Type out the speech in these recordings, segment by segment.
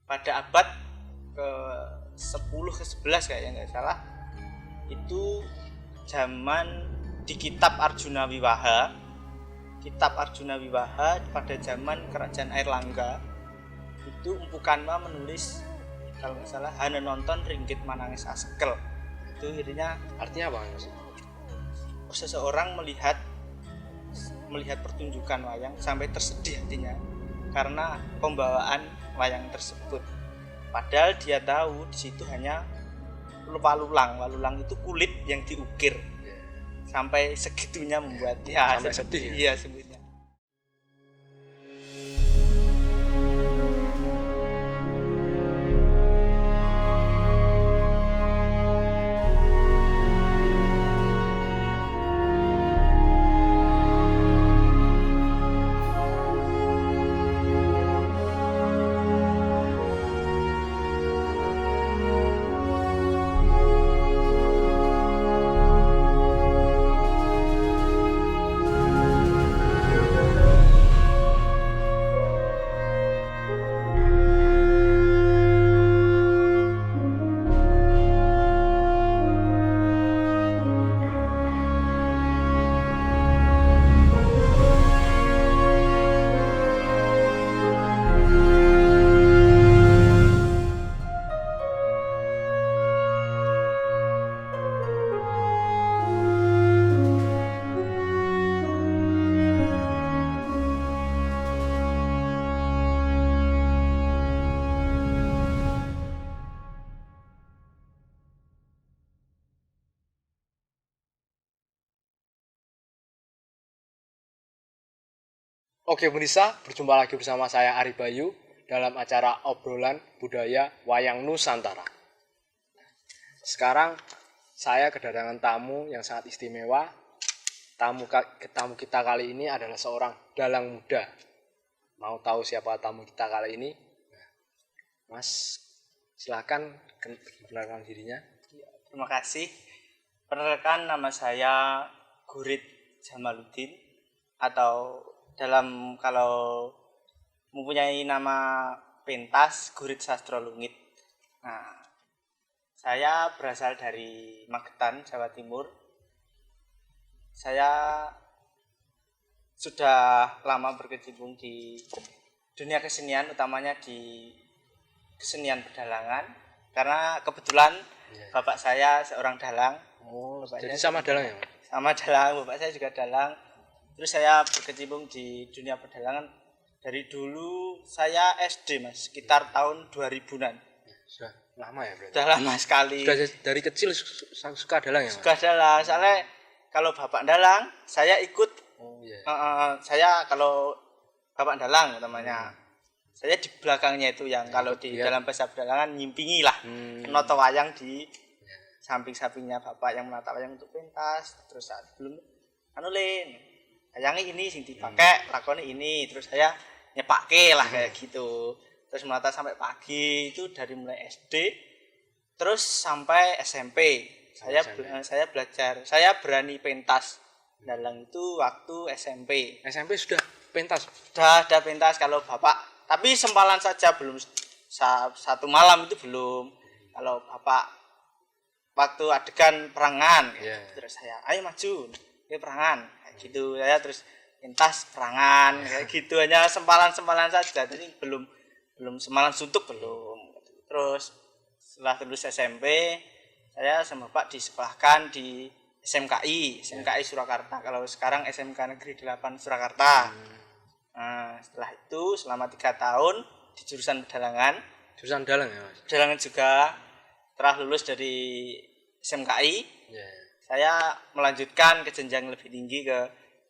pada abad ke 10 ke 11 kayaknya nggak salah, itu zaman di kitab Arjuna Wiwaha pada zaman kerajaan Airlangga itu Empu Kanwa menulis kalau nggak salah Hana nonton ringgit manangis askel. Itu artinya apa Mas? Seseorang melihat pertunjukan wayang sampai tersedih hatinya karena pembawaan wayang tersebut. Padahal dia tahu di situ hanya walulang itu kulit yang diukir. Sampai segitunya membuat dia sampai sedih. Iya, sebutnya. Oke pemirsa, berjumpa lagi bersama saya Ari Bayu dalam acara obrolan budaya wayang Nusantara. Sekarang saya kedatangan tamu yang sangat istimewa. Tamu kita kali ini adalah seorang dalang muda. Mau tahu siapa tamu kita kali ini? Mas, silakan perkenalkan dirinya. Terima kasih. Perkenalkan, nama saya Gurit Jamaluddin, atau kalau mempunyai nama pentas Gurit Sastro Lungit. Nah, saya berasal dari Magetan, Jawa Timur. Saya sudah lama berkecimpung di dunia kesenian, utamanya di kesenian pedalangan, karena kebetulan bapak saya seorang dalang. Jadi sama dalang ya? Sama dalang, bapak saya juga dalang. Terus saya berkecimpung di dunia pedalangan dari dulu saya SD, Mas, sekitar tahun 2000-an. Sudah lama ya berarti? Sudah lama sekali. Sudah dari kecil suka dalang ya, Mas? Suka dalang, soalnya kalau bapak dalang, saya ikut. Saya kalau bapak dalang utamanya, saya di belakangnya itu yang kalau di dalam bahasa pedalangan nyimpingi lah, noto wayang di samping-sampingnya bapak yang menata wayang untuk pentas. Terus saat belum wayangnya ini sing dipakai, lakoni ini, terus saya nyepake lah kayak gitu. Terus menata sampai pagi itu dari mulai SD terus sampai SMP. Saya belajar, saya berani pentas dalang itu waktu SMP. SMP sudah pentas? Sudah ada pentas kalau bapak, tapi sempalan saja, belum satu malam itu belum. Kalau bapak waktu adegan perangan, terus saya ayo maju, ini perangan. Gitu saya terus pentas perangan kayak gitu, hanya sempalan-sempalan saja, jadi belum semalan suntuk belum. Terus setelah lulus SMP saya sama Pak disekolahkan di SMKI Surakarta, kalau sekarang SMK Negeri 8 Surakarta. Nah, setelah itu selama 3 tahun di jurusan pedalangan. Jurusan dalang ya, Mas? Pedalangan juga. Setelah lulus dari SMKI, saya melanjutkan ke jenjang lebih tinggi ke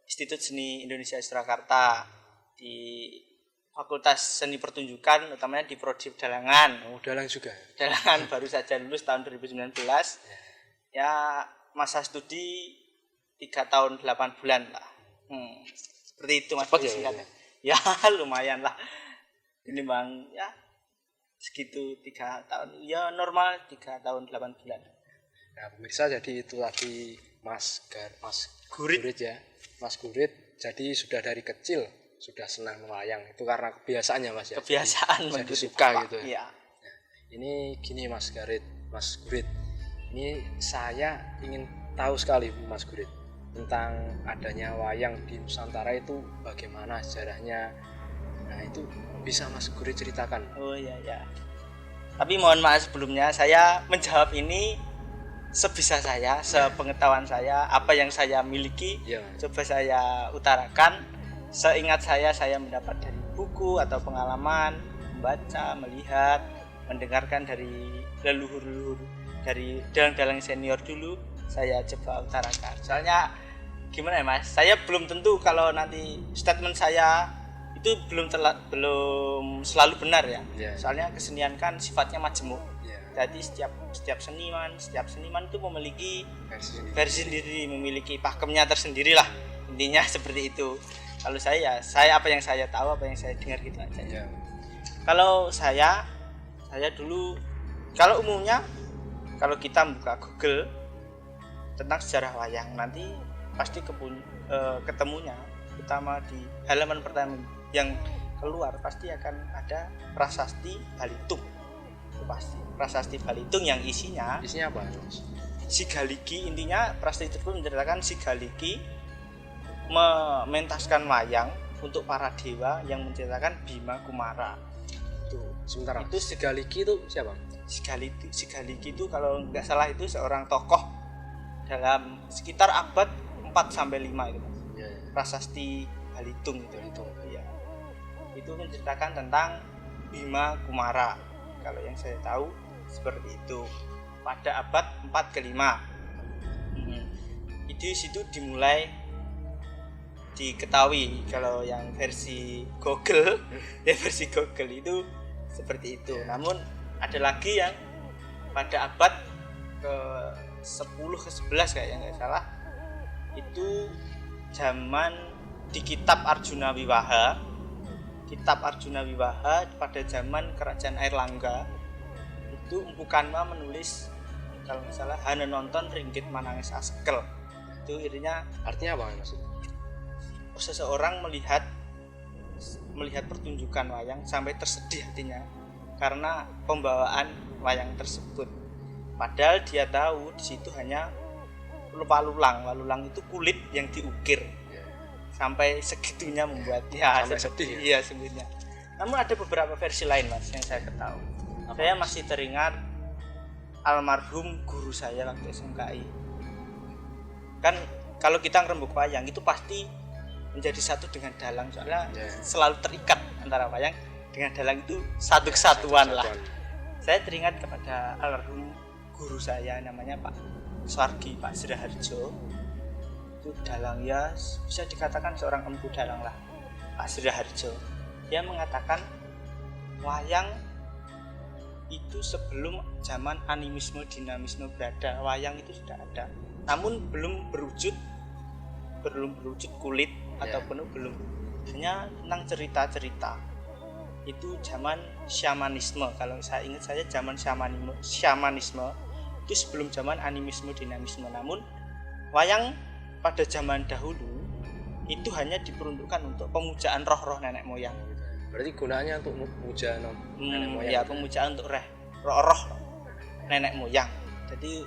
Institut Seni Indonesia Surakarta di Fakultas Seni Pertunjukan, utamanya di Prodi Pedalangan. Oh, dalang juga? Dalangan, baru saja lulus tahun 2019. Ya, masa studi 3 tahun 8 bulan lah. Seperti itu, Mas. Cepat ya? Ya, lumayan lah. Ini Bang, ya segitu 3 tahun. Ya normal 3 tahun 8 bulan. Nah, pemirsa, jadi itu tadi Mas Gurit ya. Mas Gurit jadi sudah dari kecil sudah senang wayang itu karena kebiasaannya Mas ya. Kebiasaan jadi mengikuti suka bapak. gitu ya. Iya. Ini gini Mas Gurit. Ini saya ingin tahu sekali Mas Gurit tentang adanya wayang di Nusantara itu bagaimana sejarahnya. Nah, itu bisa Mas Gurit ceritakan. Oh iya ya. Tapi mohon maaf sebelumnya, saya menjawab ini sebisa saya, sepengetahuan saya, apa yang saya miliki, Ya. coba saya utarakan. Seingat saya mendapat dari buku atau pengalaman, membaca, melihat, mendengarkan dari leluhur-leluhur, dari dalang-dalang senior dulu, saya coba utarakan. Soalnya gimana ya Mas, saya belum tentu kalau nanti statement saya itu belum selalu benar ya. Soalnya kesenian kan sifatnya majemuk. Jadi setiap seniman itu memiliki versi sendiri, memiliki pakemnya tersendiri lah. Intinya seperti itu. Kalau saya apa yang saya tahu, apa yang saya dengar gitu aja. Ya. Kalau saya dulu, kalau umumnya kalau kita buka Google tentang sejarah wayang, nanti pasti ketemunya utama di halaman pertama yang keluar pasti akan ada prasasti Balitung. Itu pasti prasasti Balitung yang isinya apa Mas? Sigaligi. Intinya prasasti tersebut menceritakan Sigaligi mementaskan wayang untuk para dewa yang menceritakan Bima Kumara. Sebentar. Itu Sigaligi itu siapa? Sigaligi itu kalau nggak salah itu seorang tokoh dalam sekitar abad 4 sampai 5 itu Mas. Ya. Prasasti Balitung itu. Iya. Itu menceritakan tentang Bima Kumara. Kalau yang saya tahu seperti itu pada abad 4 ke 5. Itu situ dimulai diketahui kalau yang versi Google itu seperti itu. Namun ada lagi yang pada abad ke 10 ke 11 kayaknya nggak salah, itu zaman di kitab Arjuna Wiwaha pada zaman kerajaan Airlangga itu Empu Kanwa menulis kalau nggak salah Hana nonton ringgit manangis askel. Itu artinya apa Mas? Seseorang melihat pertunjukan wayang sampai tersedih hatinya karena pembawaan wayang tersebut. Padahal dia tahu di situ hanya walulang itu kulit yang diukir. Sampai segitunya membuat sampai sedih. Iya sebenarnya. Namun ada beberapa versi lain Mas yang saya ketahui. Saya masih teringat almarhum guru saya waktu SMKI. Kan kalau kita ngerembuk wayang itu pasti menjadi satu dengan dalang, soalnya selalu terikat antara wayang dengan dalang itu satu kesatuan lah. Saya teringat kepada almarhum guru saya namanya Pak Swargi, Pak Siraharjo. Itu dalang ya bisa dikatakan seorang empu dalang lah, Pak Siraharjo. Dia mengatakan wayang itu sebelum zaman animisme dinamisme berada, wayang itu sudah ada, namun belum berwujud kulit ataupun belum hanya tentang cerita-cerita. Itu zaman syamanisme, kalau saya ingat saya zaman syamanisme itu sebelum zaman animisme dinamisme. Namun wayang pada zaman dahulu itu hanya diperuntukkan untuk pemujaan roh-roh nenek moyang. Berarti gunanya untuk memuja nenek moyang. Ya, pemujaan untuk roh nenek moyang. Jadi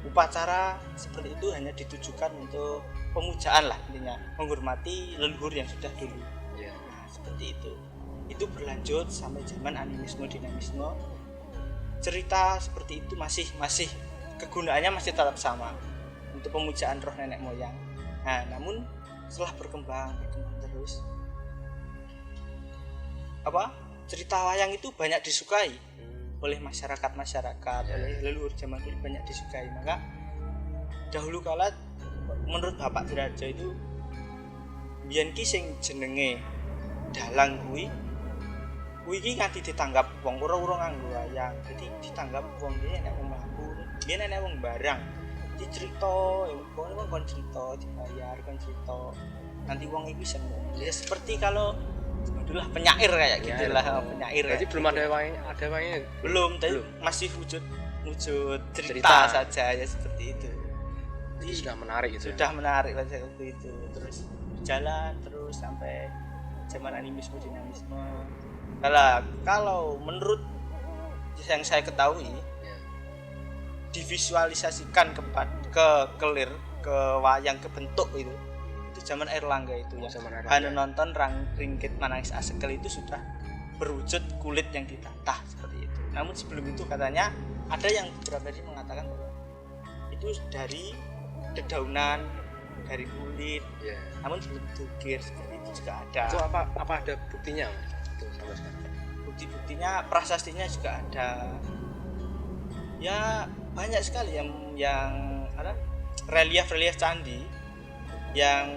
upacara seperti itu hanya ditujukan untuk pemujaan lah, intinya menghormati leluhur yang sudah dulu. Nah, seperti itu. Itu berlanjut sampai zaman animisme dinamisme. Cerita seperti itu masih kegunaannya masih tetap sama untuk pemujaan roh nenek moyang. Nah, namun setelah berkembang terus cerita wayang itu banyak disukai oleh masyarakat, oleh leluhur zaman dulu banyak disukai. Maka dahulu kala menurut Bapak Siraharjo itu biyen ki sing jenenge dalang kuwi iki nganti ditanggap wong ora nganggo wayang. Jadi ditanggap wong iki nek wong mampu, biyen nek wong barang dicerita, wong kon cerita dibayar kon cerita. Nanti wong iki seneng. Ya seperti kalau dulu lah penyair kayak gitulah, penyair. Jadi belum ada wayangnya. Belum, tapi masih wujud cerita saja ya seperti itu. Jadi sudah menarik gitu. Sudah menarik pada waktu itu. Terus jalan terus sampai zaman animisme dinamisme. Kalau menurut yang saya ketahui divisualisasikan ke clear ke wayang ke bentuk itu zaman Airlangga itu ya. Hanya nonton Ringgit Manangis Asekel itu sudah berwujud kulit yang ditata seperti itu. Namun sebelum itu katanya ada yang beberapa dari mengatakan bahwa itu dari dedaunan, dari kulit, namun belum diukir seperti itu juga ada. Itu apa ada buktinya itu sampai sekarang? Bukti-buktinya prasastinya juga ada. Ya banyak sekali yang ada relief candi yang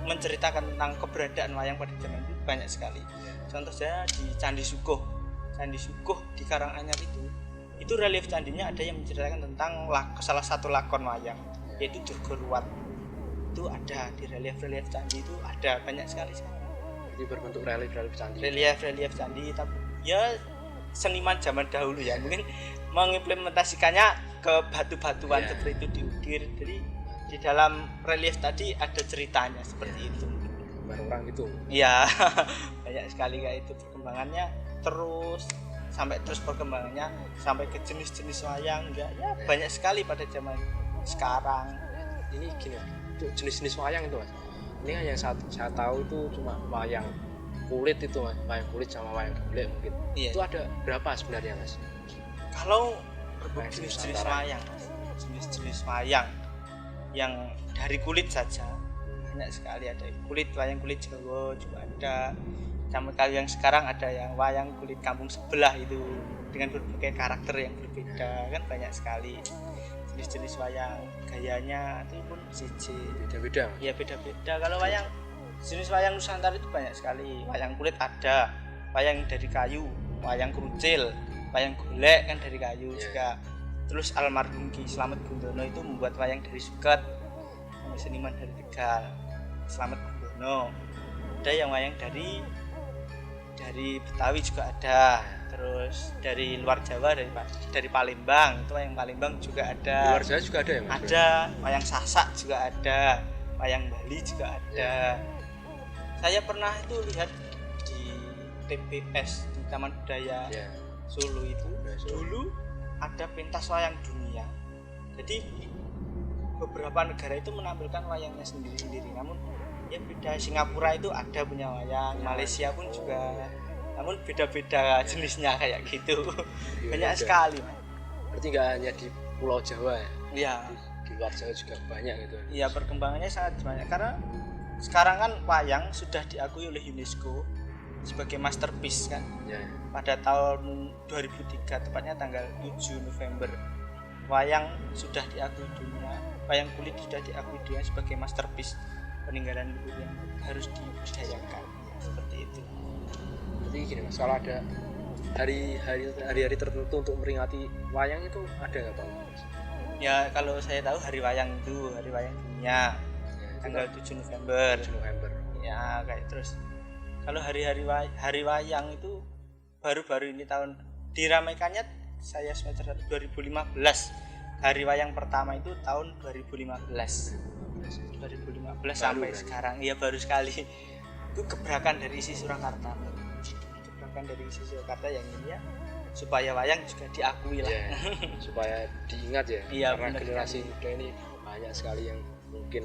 menceritakan tentang keberadaan wayang pada zaman itu banyak sekali. Contohnya di Candi Sukuh di Karanganyar itu relief candinya ada yang menceritakan tentang salah satu lakon wayang yaitu Durgaruwat. Itu ada di relief candi itu ada banyak sekali sekarang. Jadi berbentuk relief candi. Relief candi tapi ya seniman zaman dahulu ya mungkin mengimplementasikannya ke batu-batuan seperti itu diukir. Jadi di dalam relief tadi ada ceritanya seperti itu. Orang itu. Iya, banyak sekali kayak itu perkembangannya terus perkembangannya sampai ke jenis-jenis wayang ya banyak sekali pada zaman sekarang. Ini gini, untuk jenis-jenis wayang itu Mas. Ini yang saya tahu itu cuma wayang kulit itu Mas, wayang kulit sama wayang gemblek mungkin. Iya. Itu ada berapa sebenarnya Mas? Kalau jenis-jenis wayang, jenis-jenis wayang yang dari kulit saja banyak sekali, ada wayang kulit Jawa juga ada, sama kali yang sekarang ada yang wayang kulit kampung sebelah itu dengan berbagai karakter yang berbeda kan banyak sekali jenis-jenis wayang, gayanya itu pun beda-beda. Iya beda-beda. Kalau wayang jenis wayang Nusantara itu banyak sekali. Wayang kulit ada, wayang dari kayu, wayang kerucil, wayang golek kan dari kayu juga. Terus almarhum Ki Slamet Gundono itu membuat wayang dari suket, seniman dari Tegal, Slamet Gundono. Ada yang wayang dari Betawi juga ada. Terus dari luar Jawa dari Palembang, itu wayang Palembang juga ada. Di luar Jawa juga ada ya Mas? Ada, wayang Sasak juga ada, wayang Bali juga ada. Saya pernah itu lihat di TPS di Taman Budaya Solo itu dulu ada pentas wayang dunia. Jadi beberapa negara itu menampilkan wayangnya sendiri-sendiri. Namun ya beda, Singapura itu ada punya wayang, Malaysia pun juga. Namun beda-beda jenisnya kayak gitu. Banyak sekali. Berarti nggak hanya di Pulau Jawa ya? Iya. Di luar Jawa juga banyak gitu. Iya, perkembangannya sangat banyak karena sekarang kan wayang sudah diakui oleh UNESCO sebagai masterpiece kan. Pada tahun 2003 tepatnya tanggal 7 November wayang sudah diakui dunia, wayang kulit sudah diakui dunia sebagai masterpiece peninggalan leluhur yang harus dibudidayakan seperti itu. Jadi gini Mas, kalau ada hari-hari tertentu untuk memperingati wayang itu ada nggak Bang? Ya kalau saya tahu hari wayang dunia tanggal 7 November. Ya kayak terus. Kalau hari wayang itu baru-baru ini tahun diramaikannya saya semester 2015. Hari wayang pertama itu tahun 2015 sampai sekarang. Iya baru sekali. Itu gebrakan dari isi Surakarta. Yang ini ya supaya wayang juga diakui lah. Supaya diingat ya. Iya, karena generasi muda ini banyak sekali yang mungkin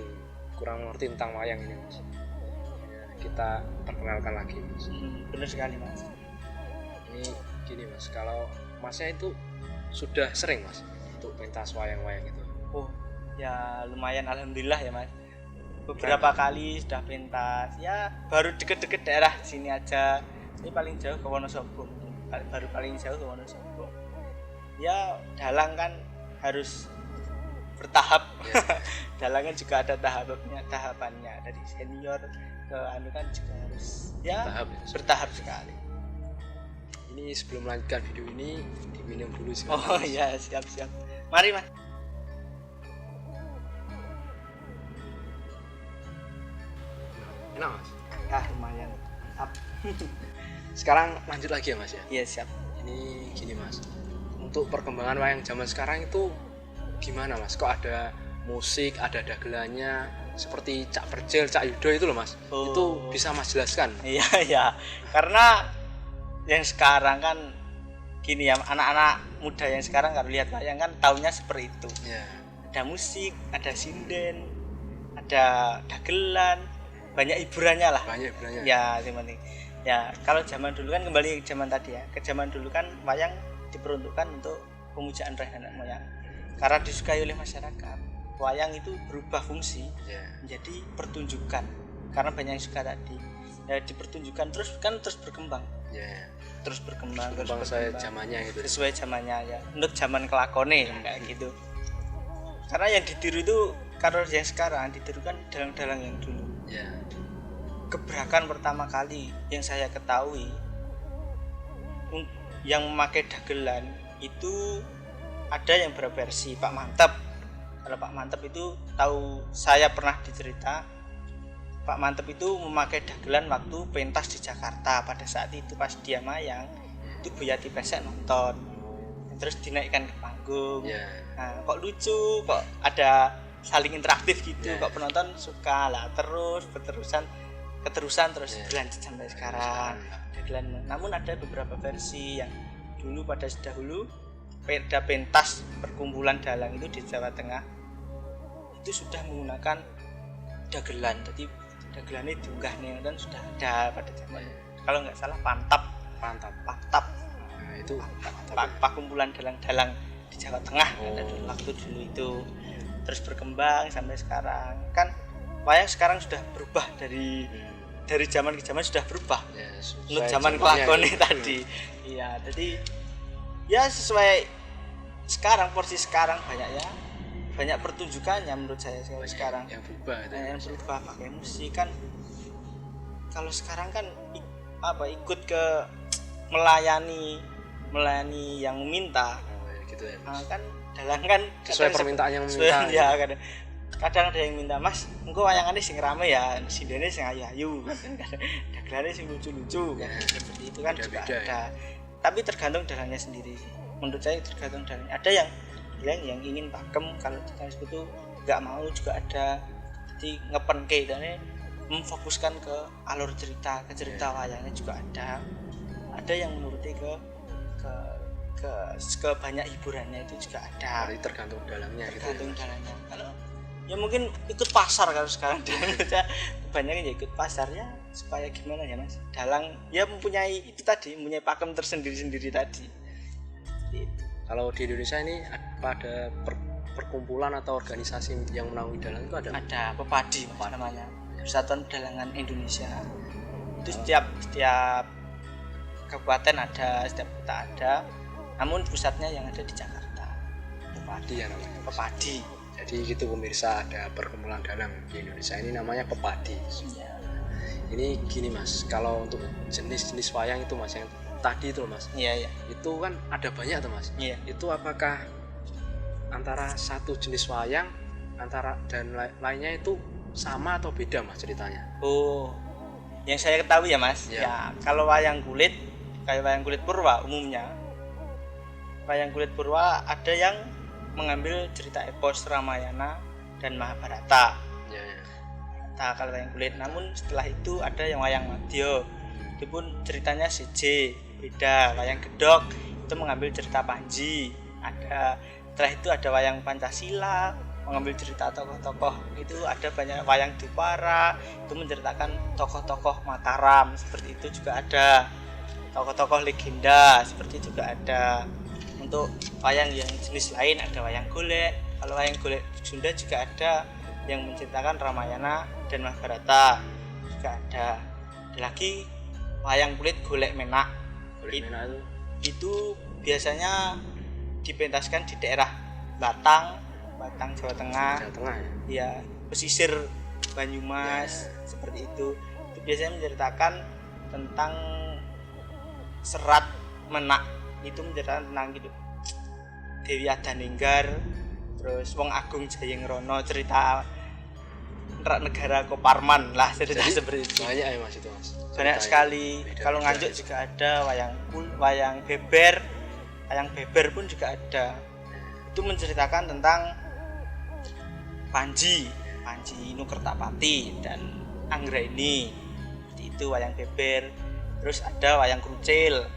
kurang mengerti tentang wayang ini Mas. Kita perkenalkan lagi Mas. Benar sekali Mas. Ini gini Mas, kalau Masnya itu sudah sering Mas untuk pentas wayang-wayang itu? Oh ya lumayan alhamdulillah ya Mas. Beberapa kali sudah pentas. Ya baru deket-deket daerah sini aja. Ini paling jauh ke Wonosobo. Paling jauh ke Wonosobo. Ya dalang kan harus bertahap. Dalang kan juga ada tahapannya dari senior ke anu kan juga harus bertahap sekali. Ini sebelum melanjutkan video ini diminum dulu sih. Oh iya siap. Mari Mas. Enak Mas? Lumayan. Sekarang lanjut lagi ya Mas ya? Iya siap. Ini gini Mas, untuk perkembangan wayang zaman sekarang itu gimana Mas? Kok ada musik, ada dagelannya, seperti Cak Perjel, Cak Yudo itu loh Mas. Oh. Itu bisa Mas jelaskan? Iya ya, karena yang sekarang kan gini ya, anak-anak muda yang sekarang kalau lihat wayang kan taunya seperti itu. Ya. Ada musik, ada sinden, ada dagelan, banyak hiburannya lah. Banyak hiburannya. Ya, yang penting. Ya, kalau zaman dulu kan kembali ke zaman tadi ya. Ke zaman dulu kan wayang diperuntukkan untuk pemujaan roh nenek moyang. Karena disukai oleh masyarakat, wayang itu berubah fungsi menjadi pertunjukan. Karena banyak yang suka tadi. Ya, dipertunjukkan terus berkembang. Terus berkembang sesuai zamannya gitu. Sesuai zamannya ya. Untuk zaman kelakone kayak gitu. Karena yang ditiru itu kalau yang sekarang ditiru kan dalang-dalang yang dulu. Gebrakan pertama kali yang saya ketahui yang memakai dagelan itu ada yang berversi Pak Mantep. Kalau Pak Mantep itu tahu, saya pernah dicerita Pak Mantep itu memakai dagelan waktu pentas di Jakarta. Pada saat itu pas dia mayang itu Buyati Pesek nonton, terus dinaikkan ke panggung. Nah, kok lucu, kok ada saling interaktif gitu, kok penonton suka lah, terus keterusan terus berlanjut sampai sekarang dagelan. Namun ada beberapa versi yang dulu pada dahulu pada pentas perkumpulan dalang itu di Jawa Tengah itu sudah menggunakan dagelan. Jadi dagelannya diunggah nih dan sudah ada pada zaman kalau nggak salah pantap. Nah, itu perkumpulan dalang-dalang di Jawa Tengah ada waktu dulu itu. Terus berkembang sampai sekarang kan wayang sekarang sudah berubah dari zaman ke zaman sudah berubah. Untuk zaman kelakone tadi. Iya, jadi ya sesuai sekarang, porsi sekarang banyak pertunjukannya menurut saya sekarang yang berubah itu. Yang berubah pakai musik kan. Kalau sekarang kan ikut ke melayani yang meminta. Gitu ya. Nah, kan dalang kan sesuai permintaan yang meminta. Ya, kadang ada yang minta, "Mas, engko wayangane sing rame ya, sindene sing ayu-ayu." Dagelane sing lucu-lucu kan. Seperti itu kan juga ada. Ya. Tapi tergantung dalangnya sendiri. Menurut saya tergantung dalangnya. Ada yang ingin pakem, kalau kita itu enggak mau juga ada. Jadi ngepenke dan memfokuskan ke alur cerita, ke cerita wayangnya juga ada. Ada yang menuruti ke banyak hiburannya itu juga ada. Jadi tergantung dalangnya. Dalangnya. Kalau ya mungkin ikut pasar kalau sekarang kebanyakan ya ikut pasar ya, supaya gimana ya Mas, dalang ya mempunyai pakem tersendiri tadi. Kalau di Indonesia ini ada perkumpulan atau organisasi yang menaungi dalang itu ada Pepadi namanya, Persatuan Dalangan Indonesia. Itu setiap kabupaten ada, setiap kota ada, namun pusatnya yang ada di Jakarta. Pepadi ya namanya. Pepadi. Jadi gitu pemirsa, ada perkumpulan dalang di Indonesia ini namanya Pepadi. Ini gini Mas, kalau untuk jenis-jenis wayang itu Mas yang tadi itu Mas. Iya. Itu kan ada banyak tuh Mas. Iya. Itu apakah antara satu jenis wayang dan lainnya itu sama atau beda Mas ceritanya? Oh. Yang saya ketahui ya Mas. Ya, kalau wayang kulit kayak wayang kulit Purwa umumnya. Wayang kulit Purwa ada yang mengambil cerita epos Ramayana dan Mahabharata. Nah, kalau wayang kulit, namun setelah itu ada yang wayang Madya. Itu pun ceritanya CJ, beda. Wayang Gedhog itu mengambil cerita Panji. Setelah itu ada wayang Pancasila, mengambil cerita tokoh-tokoh. Itu ada banyak wayang Dupara, itu menceritakan tokoh-tokoh Mataram, seperti itu juga ada. Tokoh-tokoh legenda seperti itu juga ada. Untuk wayang yang jenis lain ada wayang golek. Kalau wayang golek Sunda juga ada yang menceritakan Ramayana dan Mahabharata juga ada. Ada lagi wayang kulit golek menak. Itu biasanya dipentaskan di daerah Batang Jawa Tengah ya, pesisir Banyumas seperti itu. Itu biasanya menceritakan tentang serat menak, itu menceritakan tentang gitu Dewi Adaninggar, terus Wong Agung Jayengrono, cerita negara Koparman lah, cerita seperti itu. Banyak ya Mas itu Mas. Banyak sekali. Kalau Nganjuk juga ada wayang beber. Wayang beber pun juga ada. Itu menceritakan tentang Panji Nukertapati dan Anggraini. Seperti itu wayang beber. Terus ada wayang krucil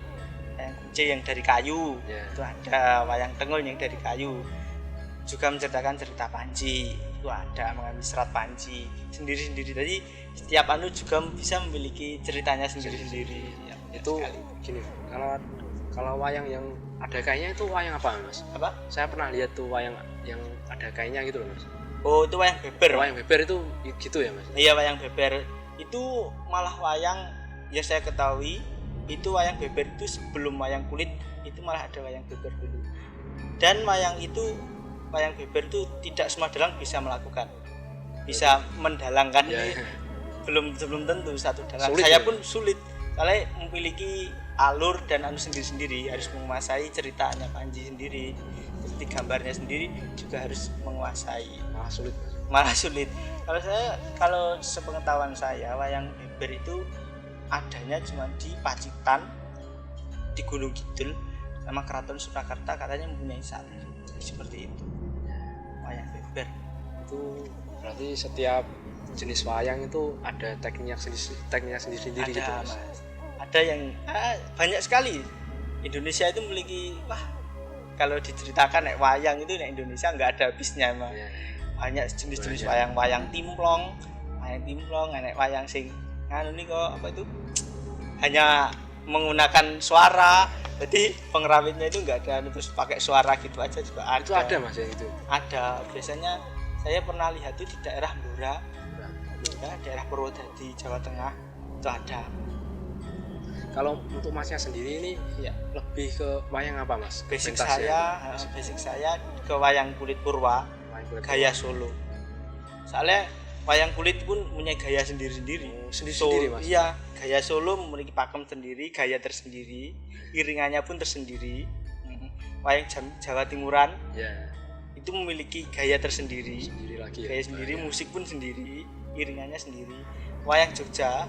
yang dari kayu. Itu ada wayang tengul yang dari kayu. Juga menceritakan cerita Panji. Itu ada mengambil serat Panji sendiri-sendiri. Jadi setiap juga bisa memiliki ceritanya sendiri-sendiri. Ya, itu sekali. Gini, kalau wayang yang ada kainnya itu wayang apa, Mas? Apa? Saya pernah lihat tuh wayang yang ada kainnya gitu loh, Mas. Oh, itu wayang beber. Wayang beber itu gitu ya, Mas? Iya, wayang beber. Itu malah wayang ya saya ketahui itu wayang beber itu sebelum wayang kulit itu malah ada wayang beber dulu. Dan wayang beber itu tidak semua dalang bisa melakukan. Bisa mendalangkan ini belum tentu satu dalang. Sulit, saya ya? pun sulit. Saya memiliki alur dan sendiri-sendiri, harus menguasai ceritanya Panji sendiri. Seperti gambarnya sendiri juga harus menguasai. Malah sulit. Kalau sepengetahuan saya wayang beber itu adanya cuma di Pacitan, di Gunung Kidul, sama Keraton Surakarta katanya mempunyai satu. Seperti itu. Wayang beber. Itu berarti setiap jenis wayang itu ada tekniknya sendiri-sendiri gitu, Mas. Ada yang banyak sekali. Indonesia itu memiliki kalau diceritakan wayang itu di Indonesia nggak ada habisnya emang. Banyak jenis-jenis wayang timplong, wayang sing hanya menggunakan suara. Jadi pengrawitnya itu nggak ada terus pakai suara gitu aja juga ada. Itu ada, Mas, yang itu. Ada. Biasanya saya pernah lihat itu di daerah Blora, daerah Purwodadi, Jawa Tengah itu ada. Kalau untuk Masnya sendiri ini lebih ke wayang apa, Mas? Basic saya ke wayang kulit purwa, gaya Solo. Soalnya wayang kulit pun punya gaya sendiri-sendiri. Sendiri, Mas. Iya, gaya Solo memiliki pakem sendiri, gaya tersendiri, iringannya pun tersendiri. Wayang Jawa Timuran itu memiliki gaya tersendiri, gaya sendiri, musik pun sendiri, iringannya sendiri. Wayang Jogja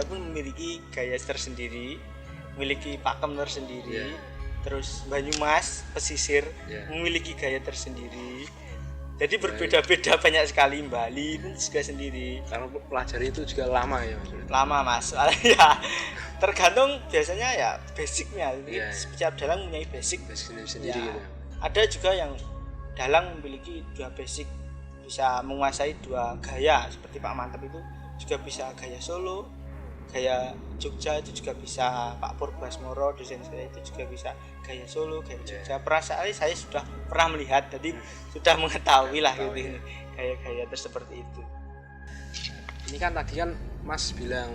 pun memiliki gaya tersendiri, memiliki pakem tersendiri. Terus Banyumas, pesisir memiliki gaya tersendiri. Jadi berbeda-beda banyak sekali. Bali pun juga sendiri. Karena pelajari itu juga lama ya, Mas? Lama, Mas. Ya tergantung biasanya ya basicnya. Setiap dalang mempunyai basic sendiri-sendiri gitu. Ada juga yang dalang memiliki 2 basic, bisa menguasai 2 gaya seperti Pak Mantep itu juga bisa gaya Solo, gaya Jogja itu juga bisa. Pak Purbasmoro dosen saya itu juga bisa gaya Solo, gaya Jogja. Saya sudah pernah melihat, jadi sudah mengetahui lah gitu gaya-gaya seperti itu. Ini kan tadi kan Mas bilang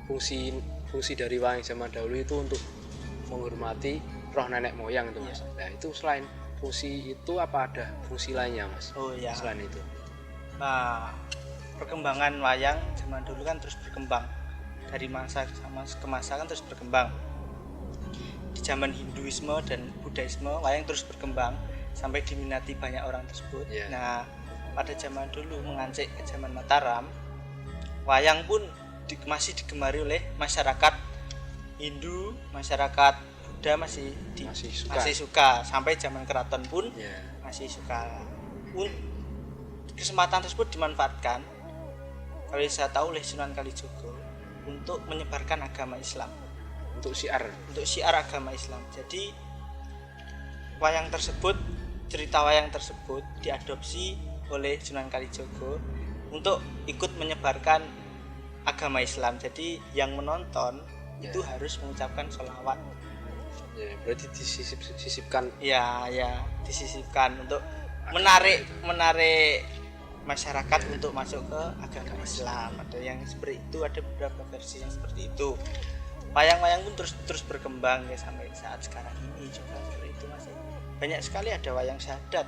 fungsi dari wayang zaman dahulu itu untuk menghormati roh nenek moyang itu, Mas. Nah, itu selain fungsi itu apa ada fungsi lainnya, Mas? Oh iya. Selain itu. Nah, perkembangan wayang zaman dulu kan terus berkembang. Dari masa ke masa kan terus berkembang. Di zaman Hinduisme dan Buddhisme wayang terus berkembang sampai diminati banyak orang tersebut. Nah, pada zaman dulu mengancik ke zaman Mataram, wayang pun masih digemari oleh masyarakat Hindu, masyarakat Buddha masih suka. Sampai zaman keraton pun masih suka. Kesempatan tersebut dimanfaatkan, kalau saya tahu, oleh Sunan Kalijogo untuk menyebarkan agama Islam, untuk syiar agama Islam. Jadi cerita wayang tersebut diadopsi oleh Sunan Kalijogo untuk ikut menyebarkan agama Islam. Jadi yang menonton itu harus mengucapkan sholawat. Berarti disisipkan. Disisipkan untuk menarik masyarakat untuk masuk ke agama Islam. Ada yang seperti itu, ada beberapa versi yang seperti itu. Wayang-wayang pun terus berkembang sampai saat sekarang ini juga seperti itu. Masih banyak sekali ada wayang syahadat.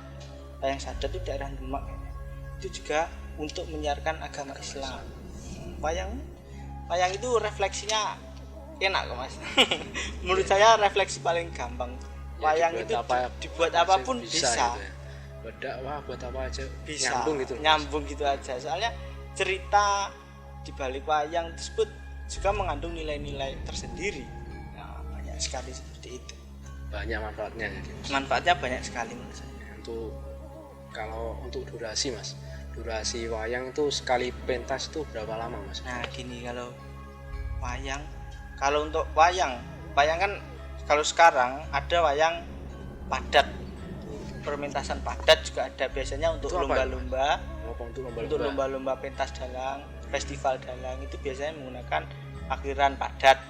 Wayang syahadat itu daerah Demak. Itu juga untuk menyiarkan agama Islam. Wayang itu refleksinya enak kok, Mas. Menurut saya refleksi paling gampang. Wayang itu dibuat apapun bisa. Gitu buat apa aja bisa, nyambung gitu aja. Soalnya cerita di balik wayang tersebut juga mengandung nilai-nilai tersendiri. Banyak sekali seperti itu. Banyak manfaatnya. Manfaatnya banyak sekali menurut saya. Untuk Kalau untuk durasi mas, durasi wayang itu sekali pentas itu berapa lama mas? Nah gini, kalau untuk wayang kan kalau sekarang ada wayang padat, permentasan padat juga ada, biasanya untuk lomba-lomba, untuk lomba-lomba pentas dalang, festival dalang itu biasanya menggunakan parkiran padat.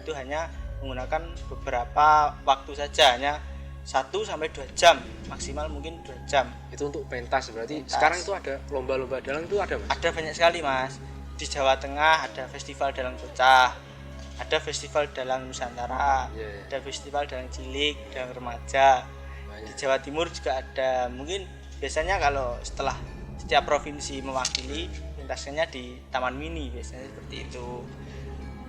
Itu hanya menggunakan beberapa waktu saja, hanya 1-2 jam, maksimal mungkin 2 jam. Itu untuk pentas berarti. Sekarang itu ada lomba-lomba dalang itu ada mas? Ada banyak sekali mas. Di Jawa Tengah ada festival dalang bocah, ada festival dalang Nusantara, ada festival dalang cilik, dalang remaja. Di Jawa Timur juga ada. Mungkin biasanya kalau setelah setiap provinsi mewakili, pentasnya di Taman Mini biasanya seperti itu.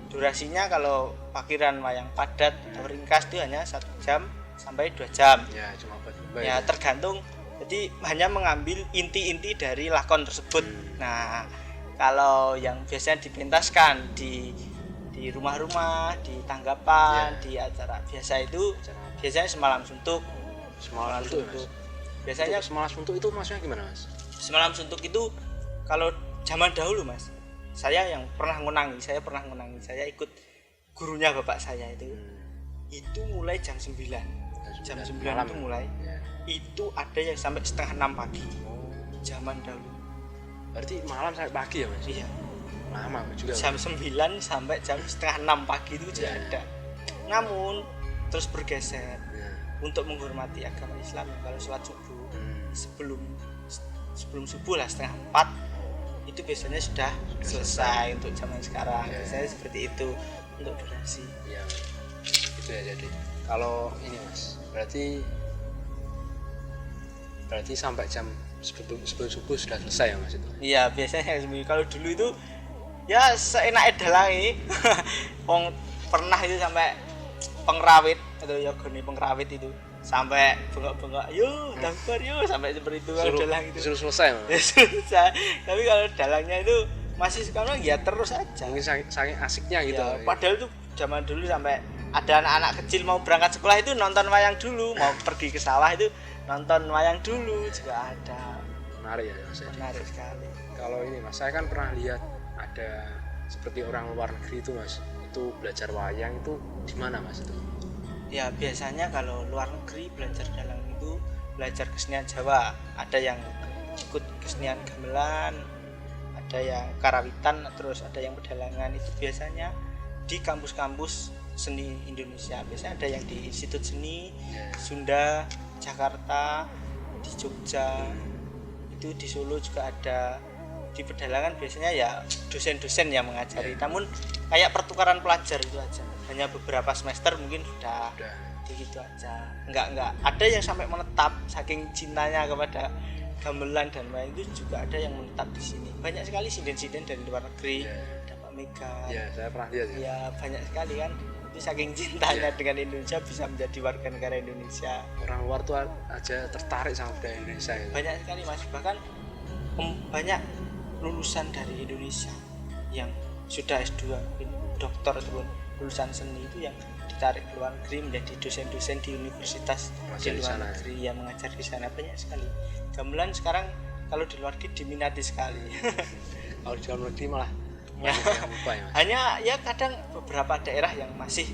Durasinya kalau parkiran wayang padat atau ringkas itu hanya 1 jam sampai 2 jam. Ya, cuma ya tergantung. Jadi hanya mengambil inti-inti dari lakon tersebut. Nah, kalau yang biasanya dipentaskan di rumah-rumah, di tanggapan, di acara biasa itu biasanya semalam suntuk. Semalam suntuk. Biasanya semalam suntuk itu maksudnya gimana mas? Semalam suntuk itu kalau zaman dahulu mas, saya pernah ngunangi, saya ikut gurunya bapak saya itu mulai jam 9 malam itu mulai. Itu ada yang sampai 5:30 pagi. Zaman dahulu. Berarti malam sampai pagi ya mas? Iya. Lama juga. Jam 9 sampai jam 5:30 pagi itu juga ada. Namun terus bergeser untuk menghormati agama Islam. Kalau sholat subuh sebelum subuh lah 3:30 itu biasanya sudah selesai untuk zaman sekarang. Biasanya seperti itu untuk durasi. Iya. Itu ya. Jadi kalau ini mas, berarti sampai jam sebelum subuh sudah selesai ya mas itu? Iya biasanya kalau dulu itu ya seenaknya dalangi. Wong pernah itu sampai pengrawit atau yogoni pengrawit itu sampai bengok-bengok yuk daftar yuk sampai seperti itu. Kalau dalang itu suruh selesai mas? Selesai. Tapi kalau dalangnya itu masih sekarang ya terus aja. Mungkin saking asiknya gitu ya, padahal itu zaman dulu sampai ada anak-anak kecil mau berangkat sekolah itu nonton wayang dulu, mau pergi ke sawah itu nonton wayang dulu juga ada. Menarik ya mas? Menarik sekali. Kalau ini mas, saya kan pernah lihat ada seperti orang luar negeri itu mas, itu belajar wayang itu di mana mas itu? Ya biasanya kalau luar negeri belajar dalang itu belajar kesenian Jawa, ada yang ikut kesenian gamelan, ada yang karawitan, terus ada yang pedalangan. Itu biasanya di kampus-kampus seni Indonesia. Biasanya ada yang di Institut Seni Sunda, Jakarta, di Jogja, itu di Solo juga ada. Di pedalangan biasanya ya dosen-dosen yang mengajari, namun kayak pertukaran pelajar itu aja, hanya beberapa semester mungkin sudah begitu aja. Enggak ada yang sampai menetap, saking cintanya kepada gamelan dan wayang itu juga ada yang menetap di sini. Banyak sekali sinden-sinden dari luar negeri, ada Pak Mega. Iya, saya pernah lihat. Ya banyak sekali kan. Itu saking cintanya dengan Indonesia bisa menjadi warga negara Indonesia. Orang luar tuh aja tertarik sama budaya Indonesia gitu. Banyak sekali mas, bahkan banyak lulusan dari Indonesia yang sudah S2, doktor ataupun lulusan seni itu yang ditarik ke luar negeri menjadi dosen-dosen di universitas di luar negeri yang mengajar di sana. Banyak sekali. Gamelan sekarang kalau di luar negeri diminati sekali. Kalau di luar negeri malah lupa ya mas. Hanya ya kadang beberapa daerah yang masih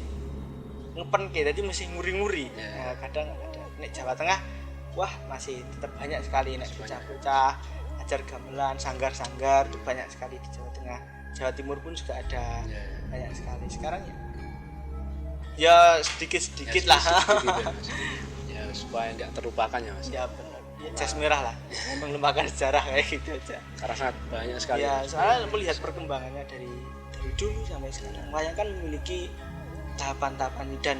ngepen kayak tadi masih nguri-nguri. Nah, kadang ada nek Jawa Tengah wah masih tetap banyak sekali nek bocah-bocah ajar gamelan, sanggar-sanggar itu banyak sekali di Jawa Tengah. Jawa Timur pun juga ada banyak sekali. Sekarang ya sedikit-sedikit lah. Ya supaya nggak terlupakan ya mas. Ya benar. Ya jas merah lah, melupakan sejarah kayak gitu aja. Karena sangat banyak sekali. Ya soalnya melihat perkembangannya dari dulu sampai sekarang. Wayang kan memiliki tahapan-tahapan dan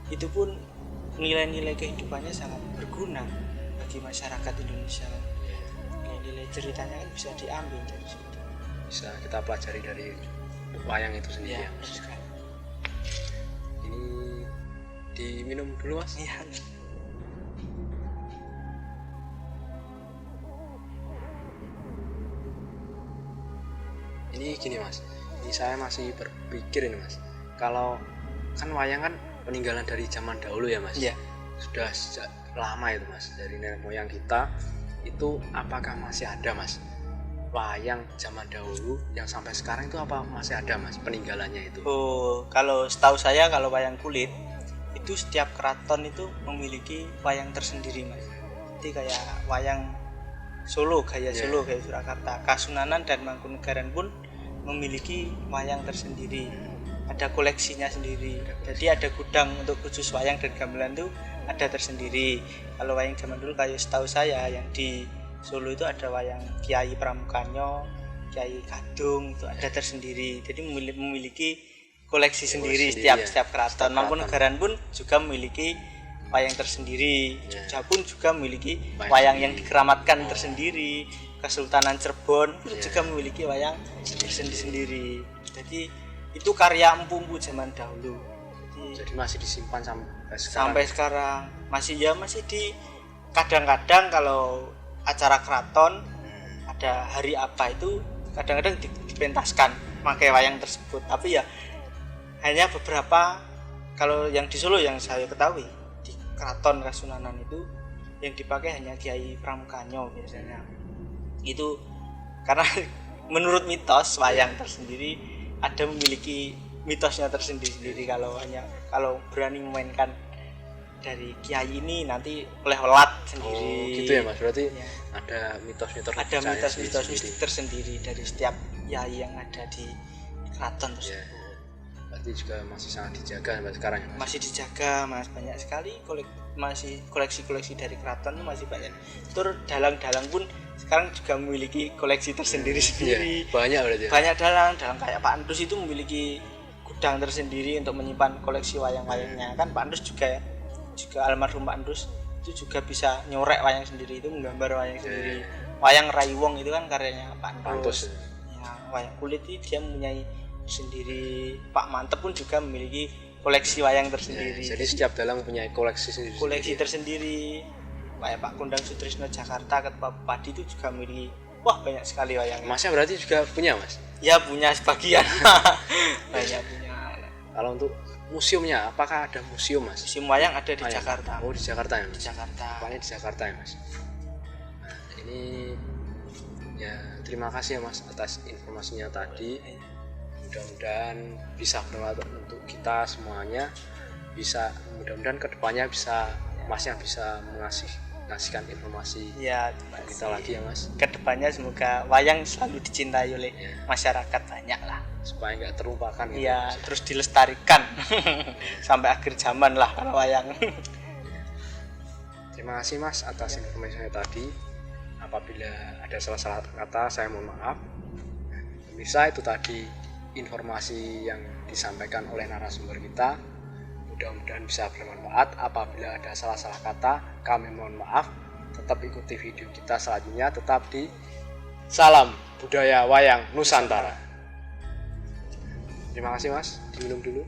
itu pun nilai-nilai kehidupannya sangat berguna bagi masyarakat Indonesia. Nilai ceritanya kan bisa diambil dari situ. Bisa kita pelajari dari wayang itu sendiri ya. Ini diminum dulu mas? Iya. Ini gini mas, ini saya masih berpikir ini mas, kalau kan wayang kan peninggalan dari zaman dahulu ya mas. Iya. Sudah sejak lama itu mas, dari nenek moyang kita itu apakah masih ada Mas wayang zaman dahulu yang sampai sekarang itu apa masih ada Mas peninggalannya itu? Oh, kalau setahu saya kalau wayang kulit itu setiap keraton itu memiliki wayang tersendiri Mas. Jadi kayak wayang Solo, gaya Solo, gaya Surakarta, Kasunanan dan Mangkunegaran pun memiliki wayang tersendiri. Ada koleksinya sendiri. Jadi ada gudang untuk khusus wayang dan gamelan itu ada tersendiri. Kalau wayang zaman dulu kayak setahu saya yang di Solo itu ada wayang Kiai Pramukanyo, Kiai Kadung itu ada tersendiri. Jadi memiliki koleksi sendiri setiap keraton. Mangkunegaran pun juga memiliki wayang tersendiri. Jogja pun juga memiliki wayang yang dikeramatkan tersendiri. Kesultanan Cirebon juga memiliki wayang tersendiri. Jadi itu karya empu-empu zaman dahulu. Jadi masih disimpan sampai sekarang. Masih di kadang-kadang kalau acara keraton ada hari apa itu kadang-kadang dipentaskan pakai wayang tersebut. Tapi ya hanya beberapa. Kalau yang di Solo yang saya ketahui di Keraton Kasunanan itu yang dipakai hanya Kiai Pramukanyo biasanya. Itu karena menurut mitos wayang tersendiri ada memiliki mitosnya tersendiri. Kalau berani memainkan dari kiai ini nanti oleh welat sendiri. Oh, gitu ya Mas. Berarti ya. Ada mitos-mitos tersendiri dari setiap kiai yang ada di keraton tersebut. Ya. Berarti juga masih sangat dijaga sampai sekarang ya Mas? Masih dijaga Mas, banyak sekali koleksi-koleksi dari keraton itu masih banyak. Terus dalang-dalang pun sekarang juga memiliki koleksi tersendiri. Ya, banyak berarti. Banyak dalang kayak Pak Andus itu memiliki gudang tersendiri untuk menyimpan koleksi wayang-wayangnya. Kan Pak Andus juga almarhum Pak Andus itu juga bisa nyorek wayang sendiri, itu menggambar wayang sendiri. Wayang Raiwong itu kan karyanya Pak Andus. Ya, wayang kulit itu dia mempunyai sendiri. Pak Mantep pun juga memiliki koleksi wayang tersendiri. Jadi setiap dalang punya koleksi sendiri. Koleksi tersendiri. Kayak Pak Kundang Sutrisno Jakarta, Ketua Bupati itu juga memiliki banyak sekali wayangnya. Masnya berarti juga punya Mas? Ya punya sebagian. Banyak punya. Kalau untuk museumnya, apakah ada museum Mas? Museum wayang ada di Jakarta. Oh di Jakarta ya Mas? Di Jakarta. Apanya di Jakarta ya Mas? Nah, ini ya terima kasih ya Mas atas informasinya tadi. Mudah-mudahan bisa bermanfaat untuk kita semuanya. Mudah-mudahan kedepannya Masnya bisa mengasihkan informasi kita lagi ya Mas. Kedepannya semoga wayang selalu dicintai oleh masyarakat banyak lah. Supaya nggak terlupakan. Iya, terus dilestarikan sampai akhir zaman lah kalau wayang. Terima kasih Mas atas informasinya tadi. Apabila ada salah-salah kata saya mohon maaf. Bisa itu tadi informasi yang disampaikan oleh narasumber kita. Mudah-mudahan bisa bermanfaat. Apabila ada salah-salah kata kami mohon maaf. Tetap ikuti video kita selanjutnya. Tetap di Salam Budaya Wayang Nusantara. Terima kasih Mas, diminum dulu.